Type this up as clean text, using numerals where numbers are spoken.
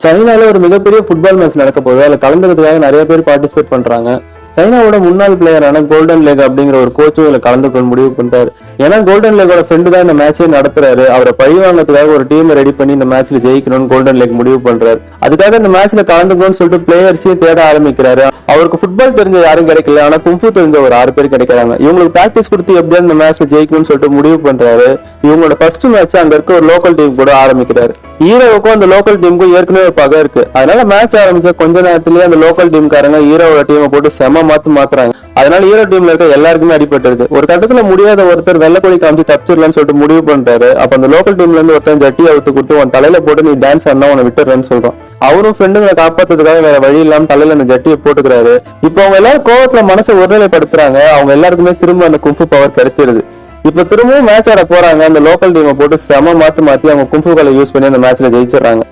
சைனால ஒரு மிகப்பெரிய ஃபுட்பால் மேட்ச் நடக்க போகுது. அதுல கலந்துக்கிறதுக்காக நிறைய பேர் பார்ட்டிசிபேட் பண்றாங்க. சைனாவோட முன்னாள் பிளேயரான கோல்டன் லேக் அப்படிங்கிற ஒரு கோச்சும் இதுல கலந்துக்க முடிவு பண்றாரு. ஏன்னா கோல்டன் லேக்கோட ஃப்ரெண்டு தான் இந்த மேட்சே நடத்துறாரு. அவரை பழி வாங்கறதுக்காக ஒரு டீம் ரெடி பண்ணி இந்த மேட்ச்ல ஜெயிக்கணும்னு கோல்டன் லேக் முடிவு பண்றாரு. அதுக்காக இந்த மேட்ச்ல கலந்துக்கணும்னு சொல்லிட்டு பிளேயர்ஸையும் தேட ஆரம்பிக்கிறாரு. அவருக்கு ஃபுட்பால் தெரிஞ்ச யாரும் கிடைக்கல, ஆனா கும்ஃபு தெரிஞ்ச ஒரு 6 பேர் கிடைக்கிறாங்க. இவங்களுக்கு பிராக்டிஸ் கொடுத்து எப்படியாவது இந்த மேட்ச்ல ஜெயிக்கணும்னு சொல்லிட்டு முடிவு பண்றாரு. இவங்களோட ஃபர்ஸ்ட் மேட்ச் அங்க இருக்க ஒரு லோக்கல் டீம் கூட ஆரம்பிக்கிறாரு. ஹீரோவுக்கும் அந்த லோக்கல் டீமுக்கும் ஏற்கனவே ஒரு பகை இருக்கு. அதனால மேட்ச் ஆரம்பிச்ச கொஞ்ச நேரத்திலேயே அந்த லோக்கல் டீம்காரங்க ஹீரோவோட டீமை போட்டு செம மாத்துறாங்க. அதனால ஹீரோ டீம்ல இருக்க எல்லாருக்குமே அடிபட்டுருது. ஒரு கட்டத்துல முடியாத ஒருத்தர் வெள்ளக்கொடி காமிச்சு தப்பிச்சிடலாம்னு சொல்லிட்டு முடிவு பண்றாரு. அப்ப அந்த லோக்கல் டீம்ல இருந்து ஒருத்தன் ஜட்டி அவுத்து கொடுத்து உன் தலையில போட்டு நீ டான்ஸ் ஆனா உன்னை விட்டுறேன்னு சொல்றான். அவரும் ஃப்ரெண்டுங்களை காப்பாத்துறதுக்காக வேற வழி இல்லாம தலையில அந்த ஜட்டியை போட்டுக்கிறாரு. இப்ப அவங்க எல்லாரும் கோவத்துல மனசை ஒருநிலைப்படுத்துறாங்க. அவங்க எல்லாருக்குமே திரும்ப அந்த கும்ஃபு பவர் கிடைச்சிருது. இப்ப திரும்பவும் மேட்ச் ஆட போறாங்க. அந்த லோக்கல் டீமை போட்டு செம மாத்தி அவங்க கும்ஃபுகளை யூஸ் பண்ணி அந்த மேட்ச்ல ஜெயிச்சிடறாங்க.